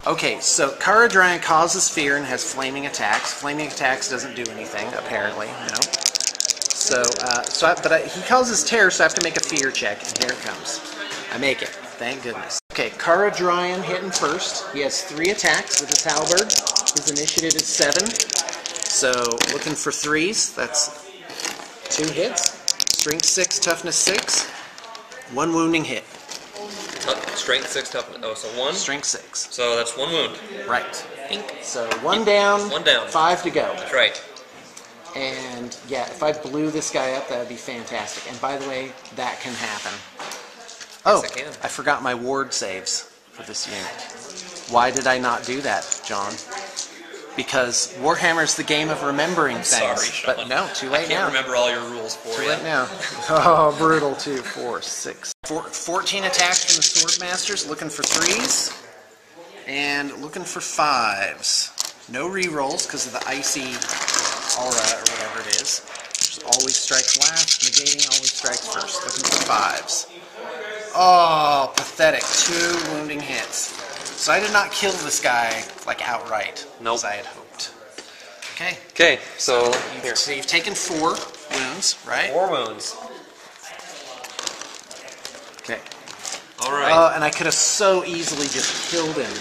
Okay, so Karadryan causes fear and has flaming attacks. Flaming attacks doesn't do anything, apparently, no. But he causes terror, so I have to make a fear check, and here it comes. I make it, thank goodness. Okay, Karadryan hitting first. He has 3 attacks with his halberd. His initiative is 7. So, looking for 3s, that's 2 hits. Strength 6, toughness 6. 1 wounding hit. Strength 6, toughness. Oh, so 1? Strength 6. So that's 1 wound. Right. Ink. So 1 down. 1 down. 5 to go. That's right. And yeah, if I blew this guy up, that would be fantastic. And by the way, that can happen. Oh, Yes, it can. I forgot my ward saves for this unit. Why did I not do that, John? Because Warhammer's the game of remembering things. Sorry, Sean. But no, too late now. I can't remember all your rules for you. Too late now. Oh, brutal. 2, 4, 6. 14 attacks from the Swordmasters, looking for 3s. And looking for 5s. No rerolls because of the icy aura or whatever it is. Just always strikes last, negating always strikes first. Looking for 5s. Oh, pathetic. 2 wounding hits. So I did not kill this guy, like, outright, Nope. as I had hoped. Okay. Okay, so here. So you've taken 4 wounds, right? 4 wounds. Okay. Alright. And I could have so easily just killed him.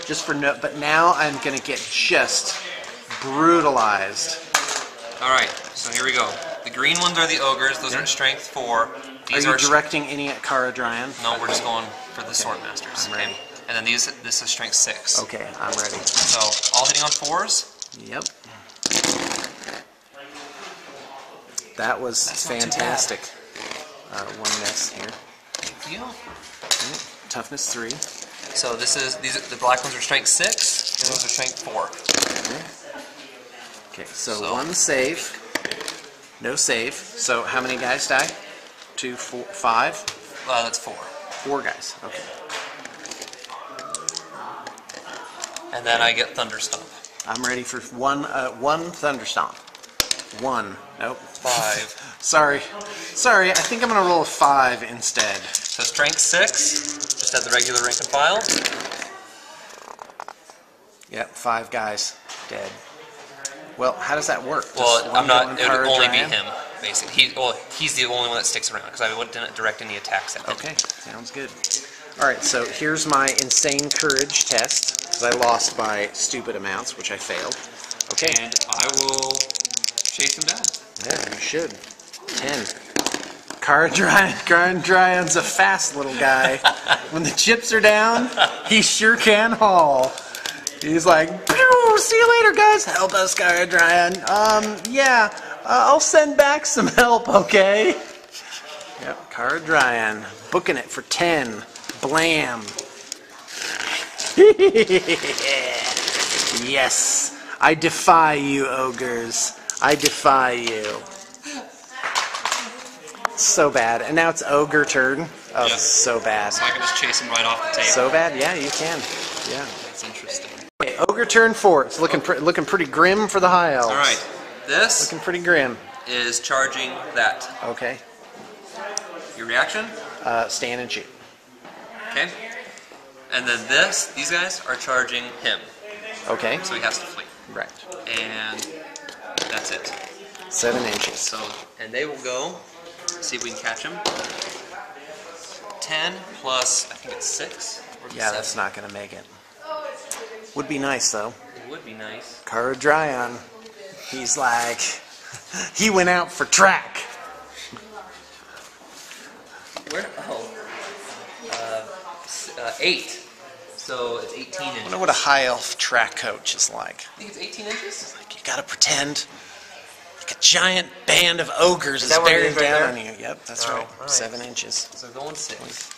Just for no... But now I'm going to get just brutalized. Alright, so here we go. The green ones are the ogres. Those are at strength 4. These Are you directing any at Karadryan? No, we're just going for the Swordmasters. I'm ready. Okay. And then this is strength 6. Okay, I'm ready. So, all hitting on 4s. Yep. That was fantastic. 1 miss here. Good deal. Okay. Toughness 3. So the black ones are strength 6, and those are strength 4. Okay, so 1 save. No save. So how many guys die? 2, 4, 5? That's 4. 4 guys. Okay. And then I get Thunderstomp. I'm ready for one Thunderstomp. 1. Nope. 5. Sorry. I think I'm going to roll a 5 instead. So strength 6, just at the regular rank and file. Yep, 5 guys dead. Well, how does that work? Well, I'm not. It would only be him, basically. He's the only one that sticks around because I wouldn't direct any attacks at him. Okay, sounds good. All right, so here's my insane courage test because I lost by stupid amounts, which I failed. Okay. And I will chase him down. Yeah, you should. 10. Karadryan's a fast little guy. When the chips are down, he sure can haul. He's like, see you later, guys. Help us, Karadryan. Yeah, I'll send back some help, okay? Yep, Karadryan. Booking it for 10. Blam. Yes. I defy you, ogres. I defy you. So bad. And now it's ogre turn. Oh, Yeah. so bad. So I can just chase him right off the table. So bad? Yeah, you can. Yeah. That's interesting. Okay, ogre turn 4. It's looking pretty grim for the high elves. Alright, this Looking pretty grim. is charging that. Okay. Your reaction? Stand and shoot. Okay. And then these guys are charging him. Okay. So he has to flee. Right. And that's it. 7 inches. So, and they will go, see if we can catch him. 10 plus, I think it's 6? Or Yeah, 7. that's not going to make it. Would be nice, though. It would be nice. Karadryan. He's like... he went out for track. Where? Oh. 8. So it's 18 I inches. wonder what a high elf track coach is like. I think it's 18 inches? Like, you gotta pretend like a giant band of ogres is that what it bearing is right down there? on you. Yep, that's Oh, right. all right. 7 inches. So going 6.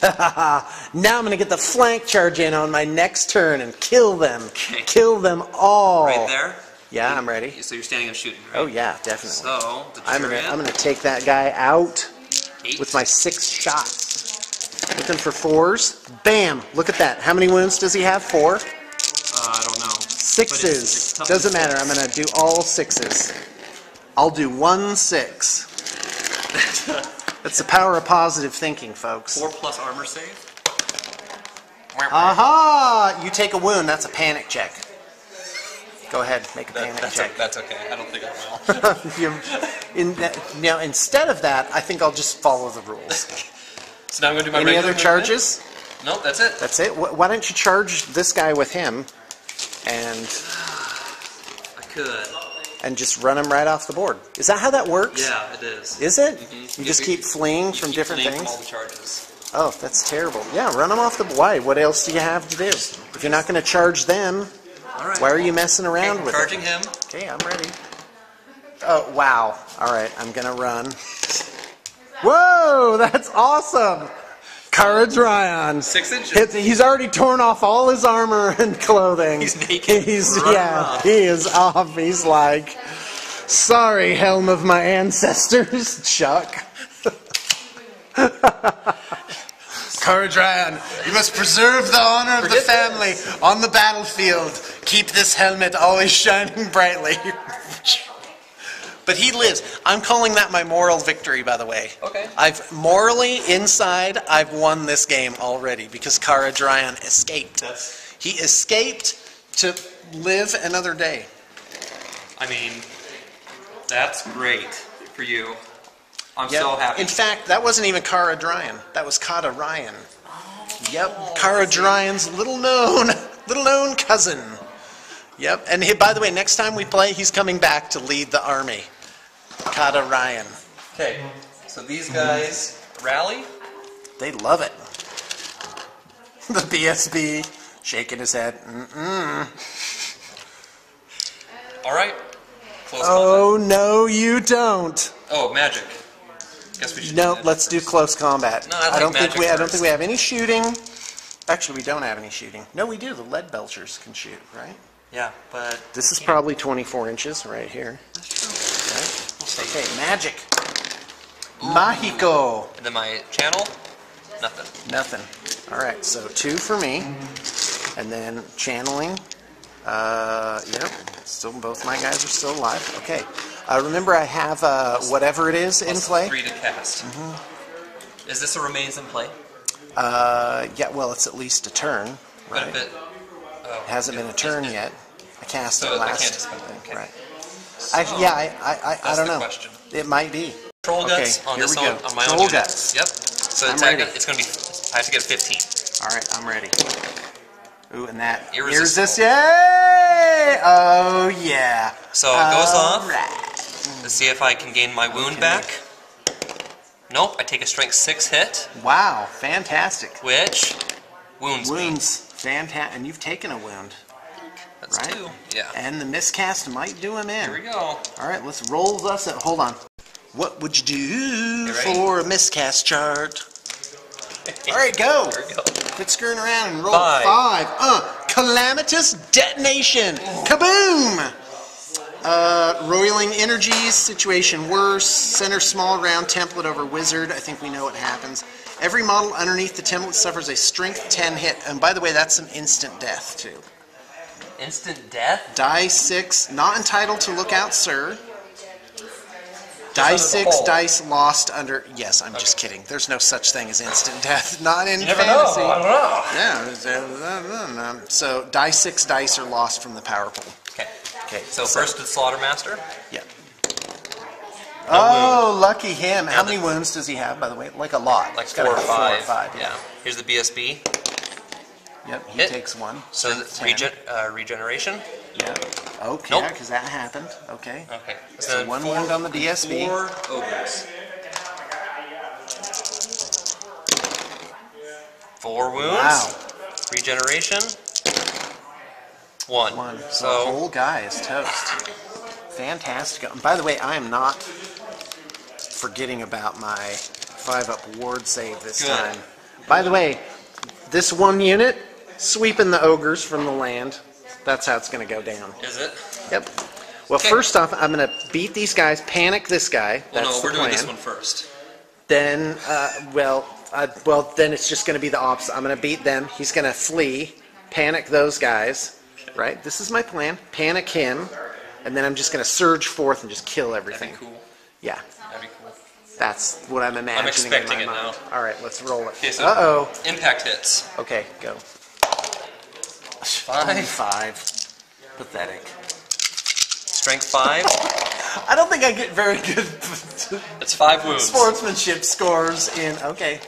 Now I'm gonna get the flank charge in on my next turn and kill them. Okay. Kill them all. Right there? Yeah, I'm ready. So you're standing up shooting, right? Oh yeah, definitely. So, the I'm chariot, gonna take that guy out 8. with my 6 shots. Looking for 4s. Bam! Look at that. How many wounds does he have? 4? I don't know. 6s. it's tough Doesn't to matter. six. I'm gonna do all 6s. I'll do 1 6. That's the power of positive thinking, folks. 4 plus armor save. Aha! You take a wound. That's a panic check. Go ahead, make a panic check. That's okay. I don't think I will. Now, instead of that, I think I'll just follow the rules. So now I'm going to do my Any regular other charges? Nope, that's it. That's it? Why don't you charge this guy with him and I could. and just run him right off the board? Is that how that works? Yeah, it is. Is it? Mm-hmm. You just keep fleeing from different From things? all the charges. Oh, that's terrible. Yeah, run them off the... Why? What else do you have to do? If you're not going to charge them, why are you messing around with charging it? him. Okay, I'm ready. Oh, wow. All right, I'm going to run. Whoa, that's awesome. Courage Ryan. 6 inches. He's already torn off all his armor and clothing. He's naked. He is off. He's like, sorry, helm of my ancestors, Chuck. Courage Ryan, you must preserve the honor of the family on the battlefield. Keep this helmet always shining brightly. But he lives. I'm calling that my moral victory, by the way. Okay. I've morally, inside, I've won this game already because Courage Ryan escaped. He escaped to live another day. I mean, that's great for you. I'm so happy. In fact, that wasn't even Courage Ryan. That was Kata Ryan. Yep, Courage Ryan's little known cousin. Yep, and by the way, next time we play, he's coming back to lead the army. Kata Ryan. Okay, so these guys rally. They love it. The BSB shaking his head. All right. Close Oh, no, you don't. Oh, magic. Guess we should. No, let's do close combat. No, I don't think magic we have any shooting. Actually, we don't have any shooting. No, we do. The lead belchers can shoot, right? Yeah, but This is probably 24 inches right here. that's true. Right? Okay, magic. Mágico. And then my channel, nothing. Nothing. All right, so 2 for me, and then channeling. Yep. Still, both my guys are still alive. Okay. Remember, I have whatever it is in play. 3 to cast. Is this a remains in play? Yeah. Well, it's at least a turn, But right? if it, It hasn't been a turn yet. I cast So it I last. can't spend it, okay. Right. So, I that's don't the know. question. It might be. Troll guts Okay, on here this we go. on my own Troll unit. guts. Yep. So I'm attack, ready. it's going to be. I have to get a 15. All right, I'm ready. Ooh, and that Irresistible. Yay! Oh yeah. So it goes off. Right. Let's see if I can gain my wound back. Nope. I take a strength 6 hit, Wow, fantastic. which wounds me. Wounds, fantastic. And you've taken a wound. That's right? 2. Yeah. And the miscast might do him in. Here we go. All right, let's roll us. Hold on. What would you do You ready? for a miscast chart? All right, go. Here we go. Quit screwing around and roll 5. 5. Calamitous detonation. Kaboom! Roiling energies, situation worse. Center small round template over wizard. I think we know what happens. Every model underneath the template suffers a strength 10 hit. And by the way, that's an instant death too. Instant death? Die 6, not entitled to look out, sir. Die under the 6, hole. dice lost under... Yes, I'm just kidding. There's no such thing as instant death. Not in You never fantasy. know. I don't know. Yeah. So, die 6 dice are lost from the power pool. Okay. Okay. So first to Slaughtermaster. Yeah. Oh, lucky him. How many wounds does he have, by the way? Like a lot. Like He's 4 gotta or have 5. 4 or 5. Yeah. Here's the BSB. Yep, he Hit. takes 1. So Strength 10. regeneration. Yeah. Okay, Nope. because that happened. Okay. Okay. So then 1 wound on the DSB. 4 ogres. 4 wounds. Wow. Regeneration. 1. 1. So the So whole guy is toast. Fantastic. And by the way, I am not forgetting about my 5-up ward save this Good. time. By the way, this 1 unit, sweeping the ogres from the land. That's how it's going to go down. is it? Yep. Well, Okay. first off, I'm going to beat these guys, panic this guy. Well, That's no, we're the doing plan. this one first. Then, then it's just going to be the opposite. I'm going to beat them. He's going to flee, panic those guys, right? This is my plan. Panic him, and then I'm just going to surge forth and just kill everything. That'd be cool. Yeah, That'd be cool. that's what I'm imagining expecting in it my mind. now. All right, let's roll it. Okay, so Uh-oh. impact hits. Okay, go. 5. 5. Pathetic. Strength 5. I don't think I get very good It's 5 wounds. sportsmanship scores in. Okay.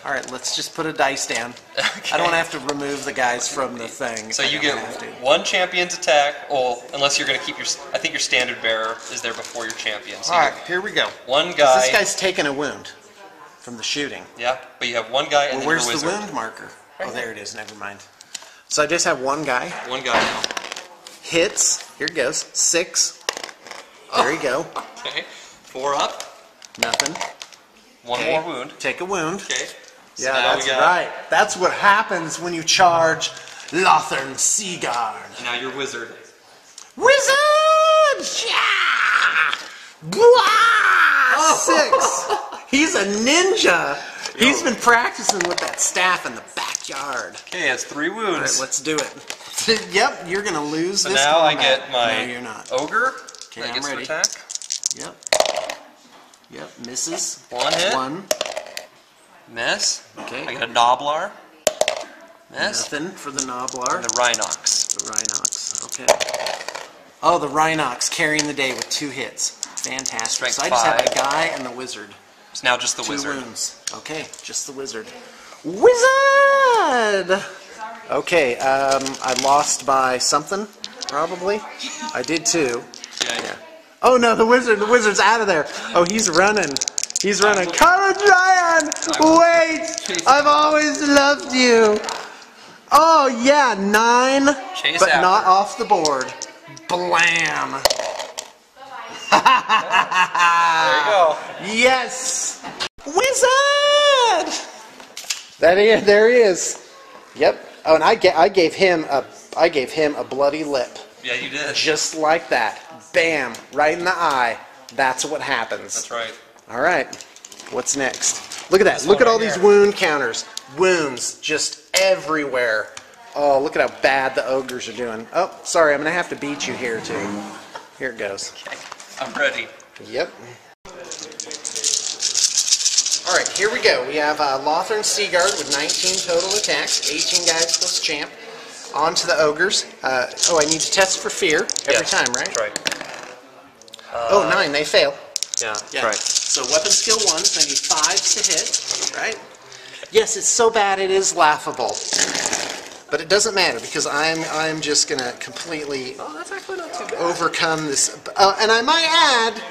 All right, let's just put a dice down. Okay. I don't want to have to remove the guys from the thing. So you get 1 champion's attack. Well, unless you're going to keep your. I think your standard bearer is there before your champion. So all right, here we go. 1 guy. This guy's taking a wound from the shooting. Yeah, but you have 1 guy and then Where's your the wizard. wound marker? Oh, there it is. Never mind. So I just have 1 guy. 1 guy now. Hits. Here it goes. 6. There you go. Okay. 4 up. Nothing. 1 Okay. more wound. Take a wound. Okay. So Yeah, now that's right. That's what happens when you charge Lothern Seaguard. And now you're wizard. Wizard! Yeah! Blah! 6. He's a ninja. He's been practicing with that staff in the backyard. Okay, it's 3 wounds. All right, let's do it. Yep, you're gonna lose So this now I combat. get my No, you're not. ogre. Okay, That I'm gets to ready. attack. Yep. Yep, misses. 1 hit. 1. Miss. Okay. I get a Noblar. Miss. Nothing for the Noblar. And the Rhinox. The Rhinox. Okay. Oh, the Rhinox carrying the day with 2 hits. Fantastic. Strength So I just have 5. a guy and the wizard. It's now just the 2 wizard. wounds. Okay, just the wizard. Wizard! Okay, I lost by something, probably. I did too. Yeah. Oh no, the wizard's out of there. Oh, he's running. He's running. Karajan! Wait! I've always loved you. Oh yeah, 9, Chase but after. not off the board. Blam! There you go. Yes! Wizard! There he is. Yep. Oh, and I gave him a bloody lip. Yeah, you did. Just like that. Bam! Right in the eye. That's what happens. That's right. All right. What's next? Look at that. This Look one at all right these here. wound counters. Wounds just everywhere. Oh, look at how bad the ogres are doing. Oh, sorry. I'm going to have to beat you here, too. Here it goes. Okay. I'm ready. Yep. All right, here we go. We have Lothern Seaguard with 19 total attacks, 18 guys plus champ. On to the ogres. Oh, I need to test for fear every time, right? That's right. Oh, 9, they fail. Yeah, Yeah. right. So weapon skill 1, so I need 5s to hit, right? Yes, it's so bad it is laughable. But it doesn't matter because I'm just going to completely Oh, that's actually not too bad. overcome this. And I might add,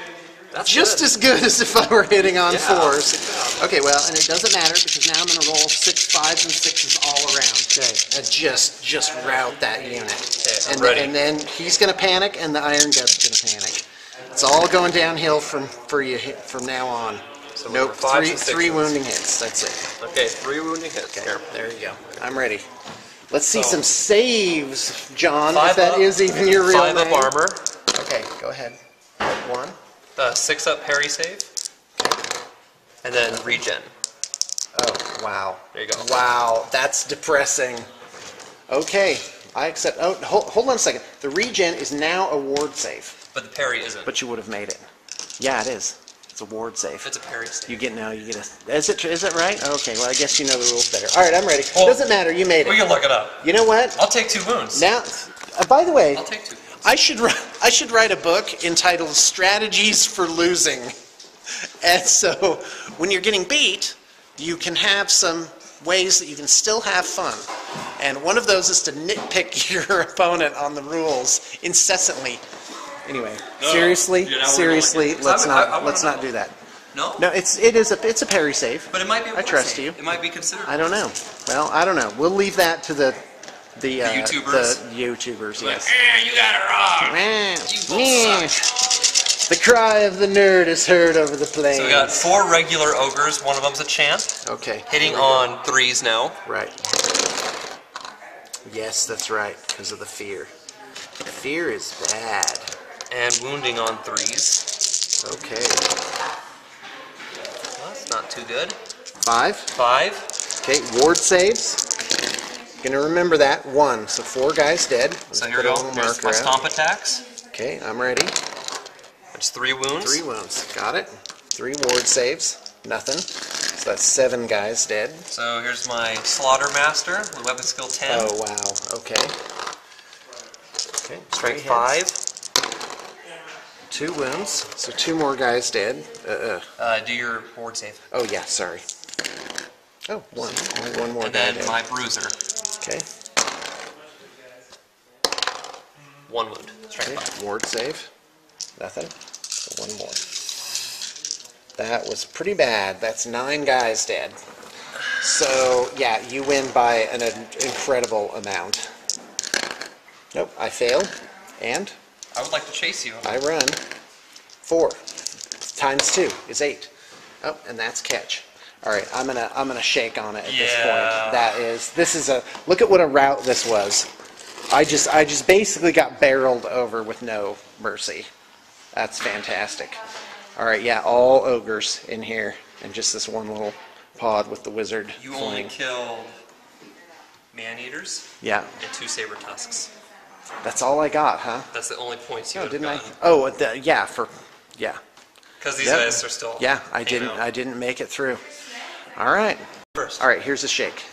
That's just good. as good as if I were hitting on Yeah, 4s. good job. Okay, well, and it doesn't matter because now I'm going to roll 6 5s and 6s all around. Okay. And just route that unit. Okay, I'm and, ready. and then he's going to panic and the Iron Gut's going to panic. It's all going downhill for you from now on. So Nope, we're 5s and 3 6s. wounding hits. That's it. Okay, 3 wounding hits. Okay, Here. there you go. I'm ready. Let's see So- some saves, John, 5 if that up, is even your real 5 name. up armor. Okay, go ahead. 1. 6 up parry save. And then regen. Oh, wow. There you go. Wow, that's depressing. Okay, I accept. Oh, hold on a second. The regen is now a ward save, But the parry isn't. but you would have made it. Yeah, it is. It's a ward save. It's a parry save. You get a. Is it right? Okay, well I guess you know the rules better. All right, I'm ready. Well, Doesn't matter. You made We it. can look it up. You know what? I'll take 2 wounds. Now, by the way, I'll take 2 wounds. I should write a book entitled Strategies for Losing. And so when you're getting beat, you can have some ways that you can still have fun. And one of those is to nitpick your opponent on the rules incessantly. Anyway, seriously, Yeah, now we're seriously, going. let's I wanna not know. do that. No? No, it's a parry save. But it might be a I ward trust save. you. It might be considered. I don't know. Well, I don't know. We'll leave that to the YouTubers? The YouTubers, Like, yes. you got it wrong. Meh. You both suck. The cry of the nerd is heard over the plains. So we got 4 regular ogres. One of them's a champ. Okay. Hitting on 3s now. Right. Yes, that's right, because of the fear. Fear is bad. And wounding on 3s. Okay. Well, that's not too good. 5. 5. Okay, ward saves. Gonna remember that. 1. So 4 guys dead. So Let's here we put a go. little There's marker my out. stomp attacks. Okay, I'm ready. That's 3 wounds. 3 wounds. Got it. 3 ward saves. Nothing. So that's 7 guys dead. So here's my Slaughter Master with weapon skill 10. Oh, wow. Okay. Okay, Strength 3 hits. 5. 2 wounds, so 2 more guys dead. Do your ward save. Oh yeah, sorry. Oh, 1. Only 1 more And guy then dead. my bruiser. Okay. 1 wound. Strength 5. Ward save. Nothing. So 1 more. That was pretty bad. That's 9 guys dead. So, yeah, you win by an incredible amount. Nope, I failed. And I would like to chase you. I run. 4 times 2 is 8. Oh, and that's catch. All right, I'm gonna shake on it at this point. This is a look at what a rout this was. I just basically got barreled over with no mercy. That's fantastic. All right, yeah, all ogres in here, and just this one little pod with the wizard. You only killed man-eaters? Yeah. And 2 saber tusks. That's all I got, huh? That's the only points you Oh, would have didn't gotten. I? Oh, yeah, yeah. Because these guys are still. Yeah, I didn't make it through. All right. First. All right, here's a shake.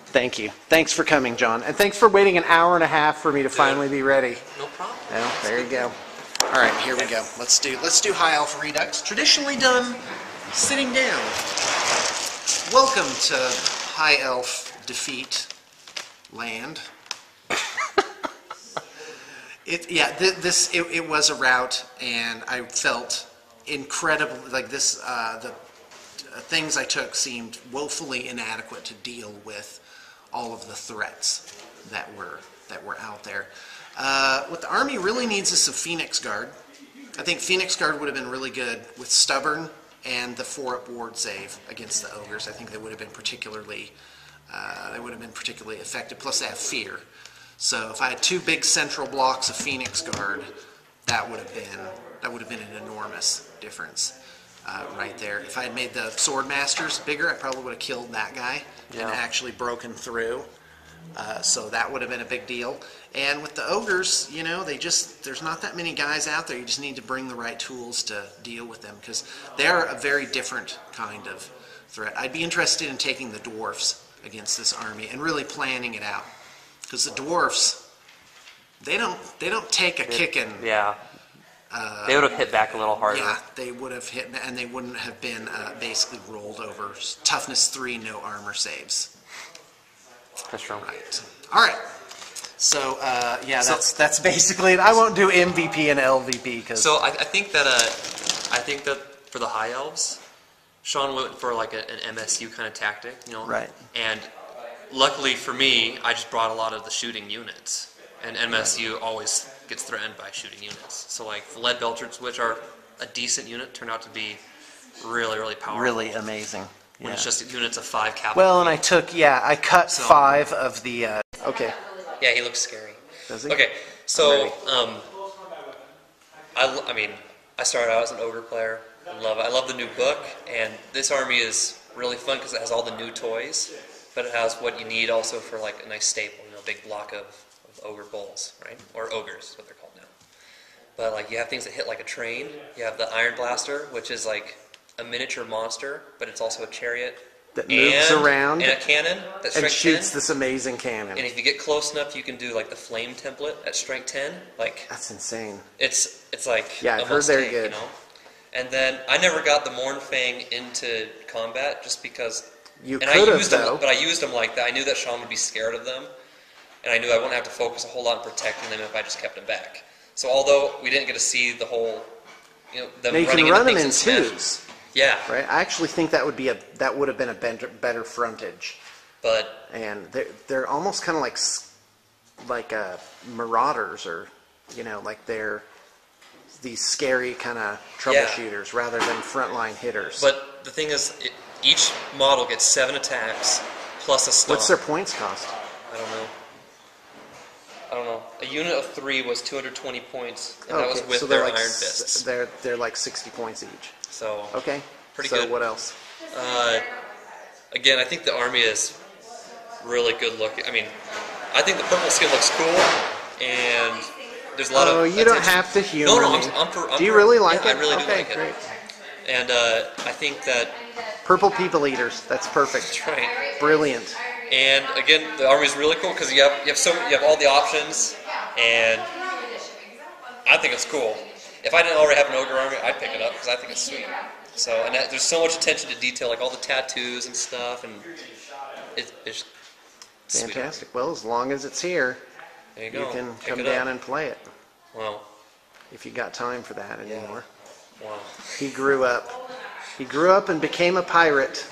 Thank you. Thanks for coming, John, and thanks for waiting an hour and a half for me to finally be ready. No problem. Well, there you go. All right, here we go. Let's do High Elf Redux. Traditionally done sitting down. Welcome to High Elf Defeat Land. It was a rout, and I felt incredible. Like this, the things I took seemed woefully inadequate to deal with all of the threats that were out there. What the army really needs is some Phoenix Guard. I think Phoenix Guard would have been really good with Stubborn and the 4-up ward save against the Ogres. I think they would have been particularly effective. Plus, they have Fear. So if I had 2 big central blocks of Phoenix Guard, that would have been an enormous difference right there. If I had made the Sword Masters bigger, I probably would have killed that guy and actually broken through. So that would have been a big deal. And with the Ogres, you know, there's not that many guys out there. You just need to bring the right tools to deal with them, because they're a very different kind of threat. I'd be interested in taking the Dwarfs against this army and really planning it out, because the Dwarfs, they don't take a kicking. Yeah. They would have hit back a little harder. Yeah, they would have hit, and they wouldn't have been basically rolled over. Toughness 3, no armor saves. That's true. Right. All right. So that's basically it. I won't do MVP and LVP because. So I think that for the High Elves, Sean went for like an MSU kind of tactic, you know. Right. And luckily for me, I just brought a lot of the shooting units, and MSU always gets threatened by shooting units. So like the Lead Belchers, which are a decent unit, turned out to be really, really powerful. Really amazing. When it's just units of 5 capital. Well, and I cut 5 of the. Okay. Yeah, he looks scary. Does he? Okay, so I mean, I started out as an ogre player. I love the new book, and this army is really fun because it has all the new toys, but it has what you need also for like a nice staple, you know, a big block of ogre bulls, right? Or ogres, is what they're called now. But like you have things that hit like a train. You have the Iron Blaster, which is like a miniature monster, but it's also a chariot that moves around and a cannon that and shoots 10. this amazing cannon. And if you get close enough, you can do like the flame template at strength 10. Like that's insane. It's like I've heard they're good. You know? And then I never got the Mournfang into combat just because. You could have though. But I used them like that. I knew that Sean would be scared of them, and I knew I wouldn't have to focus a whole lot on protecting them if I just kept them back. So although we didn't get to see the whole, you know, them now you running can run them in things twos. Yeah. Right. I actually think that would have been a better frontage. But and they're almost kind of like marauders, or you know, like they're these scary kind of troubleshooters rather than frontline hitters. But the thing is, each model gets 7 attacks plus a stomp. What's their points cost? I don't know. A unit of 3 was 220 points, and that was with their Iron Fists. They're like 60 points each. So okay, pretty good. So what else? Again, I think the army is really good looking. I mean, I think the purple skin looks cool, and there's a lot of. Oh, you don't have to humor me. I'm do you really like it? I really do like great. it. And I think that purple people eaters. That's perfect. That's right. Brilliant. And again, the army is really cool because you have all the options, and I think it's cool. If I didn't already have an ogre army, I'd pick it up because I think it's sweet. So, and there's so much attention to detail, like all the tattoos and stuff, and it's sweet. Fantastic. Well, as long as it's here, There you you go. can Pick come it down up. and play it Wow. if you got time for that anymore. Wow. He grew up. He grew up and became a pirate.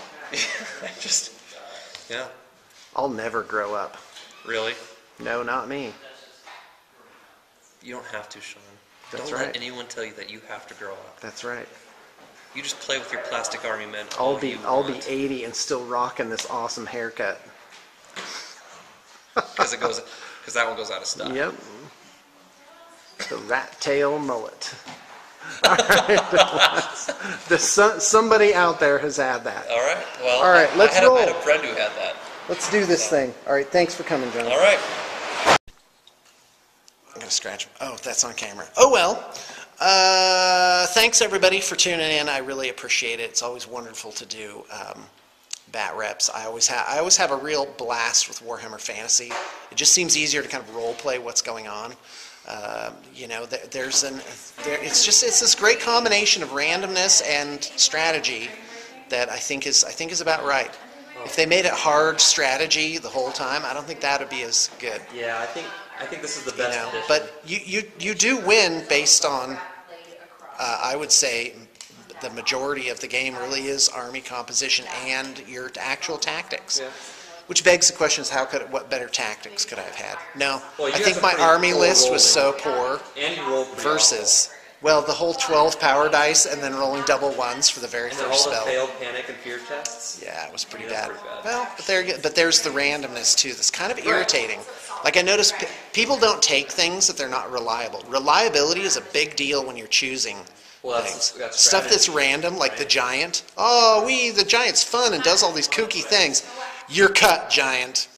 Just, yeah. I'll never grow up. Really? No, not me. You don't have to, Sean. That's Don't right. let anyone tell you that you have to grow up. That's right. You just play with your plastic army men. I'll all be you 80 and still rocking this awesome haircut. because that one goes out of style. Yep. The rat tail mullet. All right. Somebody out there has had that. All right. Well, All right, let's I roll. had a friend who had that. Let's do this thing. All right, thanks for coming, John. All right. I'm going to scratch him. Oh, that's on camera. Oh, well. Thanks, everybody, for tuning in. I really appreciate it. It's always wonderful to do bat reps. I always have a real blast with Warhammer Fantasy. It just seems easier to kind of role play what's going on. It's this great combination of randomness and strategy that I think is about right. If they made it hard strategy the whole time, I don't think that would be as good. Yeah, I think this is the best edition. But you do win based on, I would say, the majority of the game really is army composition and your actual tactics. Yeah. Which begs the question is what better tactics could I have had? No, Well, you I guys think are my pretty army poor list was so rolling. poor And you rolled pretty versus, well, the whole 12 power dice and then rolling double ones for the very awful. And first all the spell. failed panic and fear tests. Yeah, it was pretty Yeah, bad. pretty bad. Well, but there's the randomness too. That's kind of irritating. Like I notice people don't take things that they're not reliable. Reliability is a big deal when you're choosing Well, things. that's Stuff strategy. that's random, like the giant. Oh, the giant's fun and does all these kooky things. You're cut, giant.